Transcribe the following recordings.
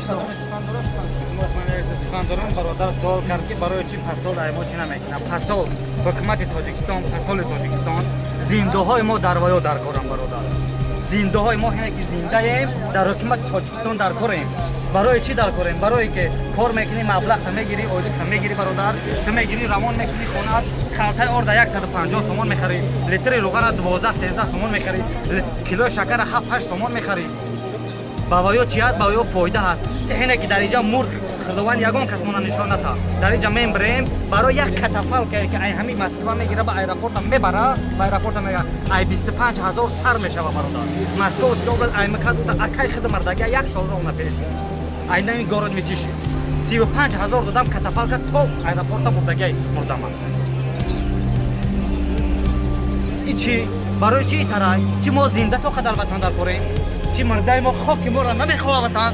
тоҷикистон. сухандорон бародар суол кард ки барои чӣ пасол мо чӣ намекунам. Пасол ҳукумати Тоҷикистон, пасоли Тоҷикистон зиндуҳои мо дар воё дар корам бародар. зиндуҳои мо ҳине ки зиндаем дар ҳукумати Тоҷикистон дар корем. барои чӣ дар корем? Барое ки кор мекунӣ, маблағта мегирӣ, ойлукта мегирӣ бародар, ту мегирӣ равон мекунӣ хонат, халтаи орда 150 сомон мехарӣ, литри рӯғана 12-13 сомон мехарӣ, килои шакара 7-8 сомон мехарӣ. ба воё чӣ аст? Ба воё фоида ҳаст. ҳине ки дар инҷа мурд худованд ягон кас мона нишон нада. Дар инҷа мебарем барои як катафалка ки ай ҳамин Москва мегира ба аэропорта мебара, ба аэропорта мега ай 25000 сар мешава бародар. Московский област ай мекад акай хидмардага 1 сол равна пеш. Ай нами город метиши. 35000 додам катафалка то аэропорта бурдагай мурдама. Ичи барои чӣ тарай? Чӣ мо зинда то қадар ватан дар корем? Чӣ мардаи мо хоки моро намехоҳад ватан?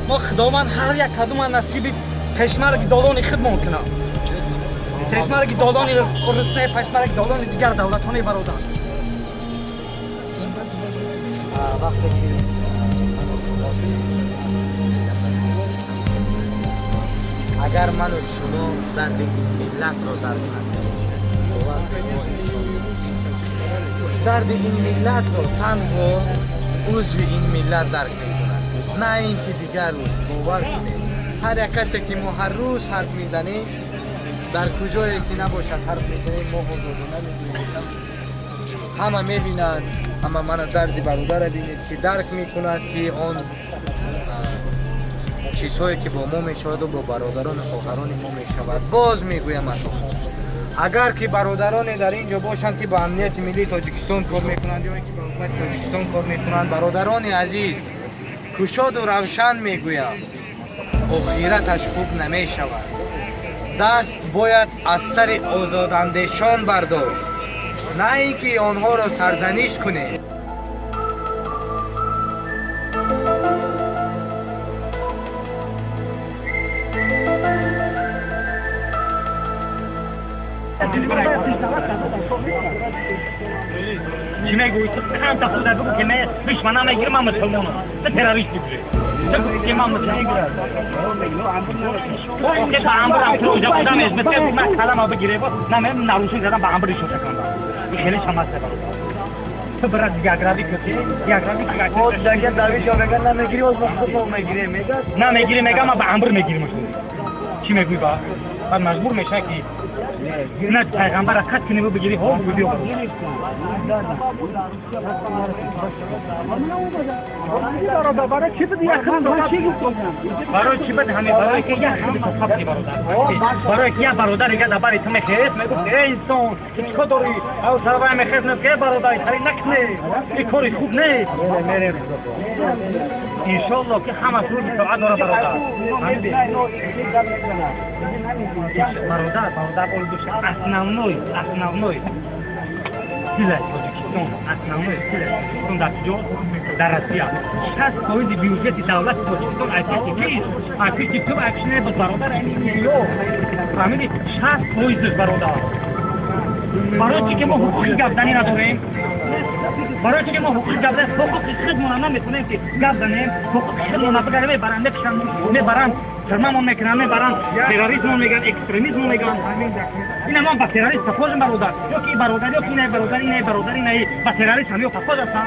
мо худованд ҳар як кадума насиби пешмарги долони хидмон кунам. пешмарги долони Русия, пешмарги долони дигар давлатҳои бародар. вақте ки агар ману шумо дардиги миллатро дарк накунем, дардиги миллатро танҳо узви ин миллат дарк мекунад, на ин ки дигар уз. бовар кунед, ҳар як касе ки мо ҳар рӯз ҳарф мезанем, дар куҷое ки набошад ҳарф мезанем, мо озодона мегӯем. ҳама мебинанд, ҳама мана дарди бародарро бинед ки дарк мекунад ки он чизҳое ки бо мо мешаваду бо бародарони хоҳарони мо мешавад. боз мегӯям ато агар ки бародароне дар ин ҷо бошанд ки ба амнияти миллии Тоҷикистон кор мекунанд ё ин ки ба ҳукумати Тоҷикистон кор мекунанд, бародарони азиз, кушоду равшан мегӯям, охираташ хуб намешавад. даст бояд аз сари озодандешон бардошт, на ин ки онҳоро сарзаниш кунед. چی میگویی؟ چند تا خود بگو که من دشمنم میگیرم، من مسلمانم، من تروریست میگیرم. بگو که من مسلمانم. که با امبرم تو اونجا بودم اسمت که من کلامو بگیره بود، نه من نروشی زدم با امبرش رو تکاندم. این خیلی شماسه بود. تو برات گاگراوی کتی، گاگراوی کتی. خود دیگه داویشو میگن نمیگیری، از خود میگیری میگه. نه میگیری میگم، من با امبر میگیرم. چی میگویی با؟ بعد مجبور میشه که نه پیغمبر خط کنی و بگیری ها بگیری ها برای چی بده یک خند برای چی بده همین برای که یک خند تصاب برادر برای که یک برادر دیگه دباری تو میخیست میگفت ای انسان چیکار داری او سربای میخیست نگه برادر تری نکنه این کاری خوب نیست انشالله که همه طور بتاعت داره برادر برادر основной сила Тоҷикистон, основной сила Тоҷикистон дар куҷо? Дар Россия. 60% бюджети давлати Тоҷикистон айти кист? Айти ту акшне ба бародар ё. Фаҳмидӣ? 60% бародар. барои чӣ ки мо ҳуқуқи гапзанӣ надорем? барои чӣ ки мо ҳуқуқи гапзанӣ ҳуқуқи худмона наметавонем ки гап занем? ҳуқуқи худмона бигарем мебаранд, мепишанд, мебаранд, фирмамон мекунанд, мебаранд, терроризмон мегӯянд, экстремизмон мегӯянд. ина ман ба террорист пафожем бародар, ё ки бародар, ё ки ина бародар, ина бародар, ина ба террорист ҳам ё пафож ҳастам.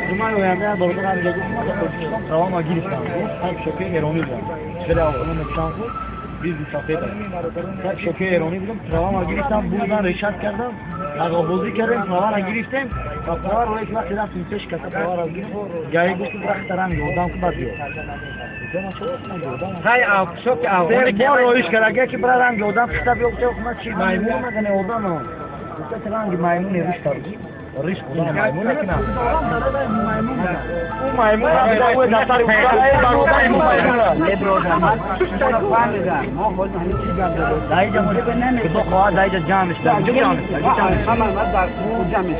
ҷумаи оянда бародар ҳамиҷа гуфт Тоҷикистон правома гирифтам. ҳам шоки эронӣ будам. хеле аввало мепишанд худ бизнес сафеда. Так шоки эронӣ будам, правома гирифтам, бурдам, решат кардам, ағобозӣ кардем, правоа гирифтем. ва правоа ки вақте рафтем пеш каса правоа гирифт, гаи гуфт рахта ранг одам ки бад биёд. ҳай шоки аввале ки роиш кард, агар ки бара ранги одам хиста биёфта, хумад чи маймун магане одамо. гуфта ранги маймуни ришта ریش خدا مایمون نکنم او مایمون هم او دفتر برادر این مایمون لی برادر من فهمیدم ما خود همین چی گفت داد دایجا مورد نمیشه تو خواهد دایجا جمعش داد جمعش همه من در جمعش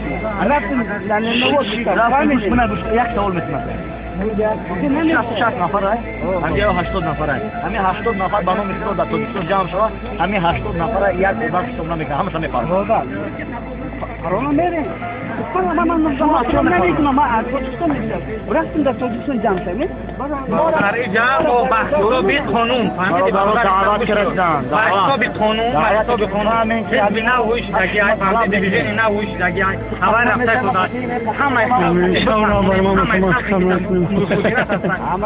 رفتیم لانه رفتیم من یک سوال میتونم شصت نفر های همه 80 نفر های همه 80 نفر با ما میتونه در توجیهشون جمع شود همه 80 نفر یک بار حساب نمیکنه همش میپره Parona merin. من شما نمیتونم من از توجیستان میشم رفتیم در توجیستان جمع شدیم در اینجا با بحثورا بی قانون فهمیدی دعوت کردن بحثا بی قانون بحثا بی قانون حزبی نهوش دگی های فهمیدی دیویژنی نهوش دگی های هوای رفته کده همه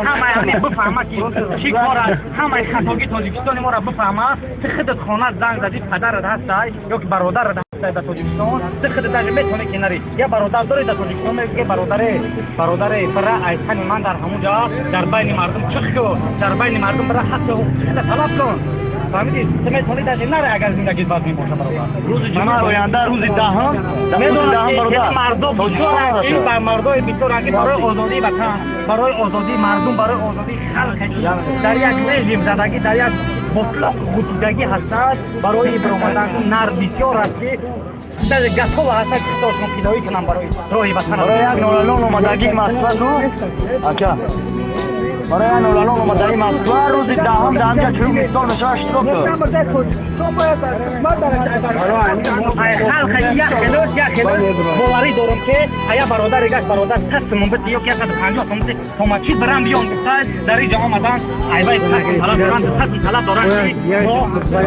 همه بفهمه که چی کار است همه خطاگی تاجیکستان ما را بفهمه چه خدت خانه زنگ زدی پدرت هستی یا که برادرت هستی در تاجیکستان چه خدت داشت میتونه کناری یا برادر داری در تاجیکستان میگه برادره برای ایتن من در همونجا در بین مردم چخ کن در بین مردم برای حق طلب کن فهمیدی تو میتونی در نره اگر زندگی باز میباشه برادر روز جمعه آینده روز دهم میدونم مردم بسیار این بر مردم بسیار که برای آزادی وطن برای آزادی مردم برای آزادی خلق در یک رژیم زدگی در یک مطلق بودگی هستند برای برآمدن نر بسیار است که در گفتگو هست که خودشون پیدایی کنن برای روی وطن برای یک نولالون اومدگی مسئله اکا برای یک نولالون اومدگی مسئله روز دهم در همجا چرو میستان بشه اشتراک خلق یک خلوش باوری دارم که ایا برادر یک برادر 100 منبت یا که 150 منبت کمکی برام بیان بساید در اینجا آمدن ایوای طلب دارن طلب دارن که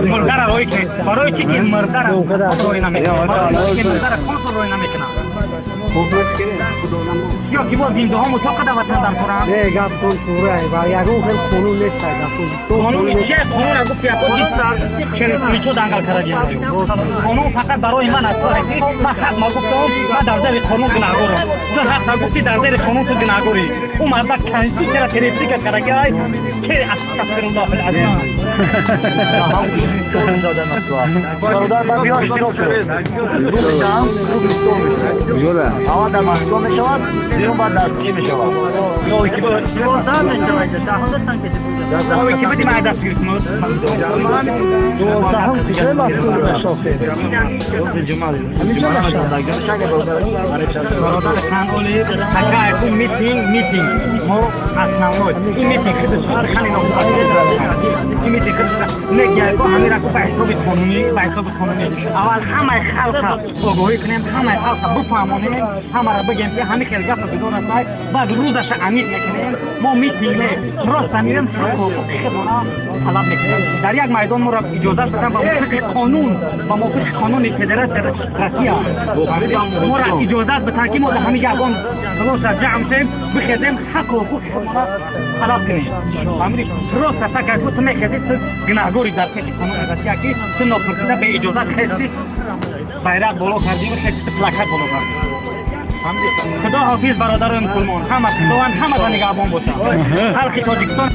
مردر روی که برای چی که مردر روی نمیکنه برای که مردر کنترل روی نمیکنه یا که باز زنده ها مطلقه وطن در کنم نه گفت کن پوره و یک روح قانون نیست قانون چه قانون را گفتی اپا چه میچو دنگل کردی قانون فقط برای من است من حق ما گفتم من در زیر قانون گناهگارم تو حق گفتی در زیر قانون تو گناهگاری اون مرد کنسی چرا تریپسی کرده که استغفر الله العظیم برادر من بیاش روز هوا در مسکو می شود بیرون بعد دستگیر می شود یا یکی باید دوازده می شود دهانستان کسی بود یا یکی بودی من دستگیر کنود دوازده هم کشه مسکو بشافه روز جمعه همیشه برادر کنولی اگر ایکون میتینگ ما اصناموی این میتینگ کردش خیلی نامو این میتینگ کردش نگه ایکون همی را که به حساب قانونی اول همه خلق آگاهی کنیم همه خلق بفهمونیم همه را بگیم که همه خیلی گفت بدون است بعد روزش عمیق میکنیم ما میتینگ راست میریم حقوق خودمون طلب میکنیم در یک میدان ما را اجازه بدن با موافق قانون فدراسیون روسیه ما را اجازه بدن که ما در همه جوان خلاص جمع شیم بخدیم حق و حقوق خودمون طلب کنیم فهمیدی راست است که تو میخدی تو گناهگاری در پیش قانون روسیه که تو ناپرسیده به اجازه خستی بیرق بالا کردی و خستی پلاکت بالا کردی خدا حافظ برادر مسلمان همه تا نگهبان باشن خلق تاجیکستان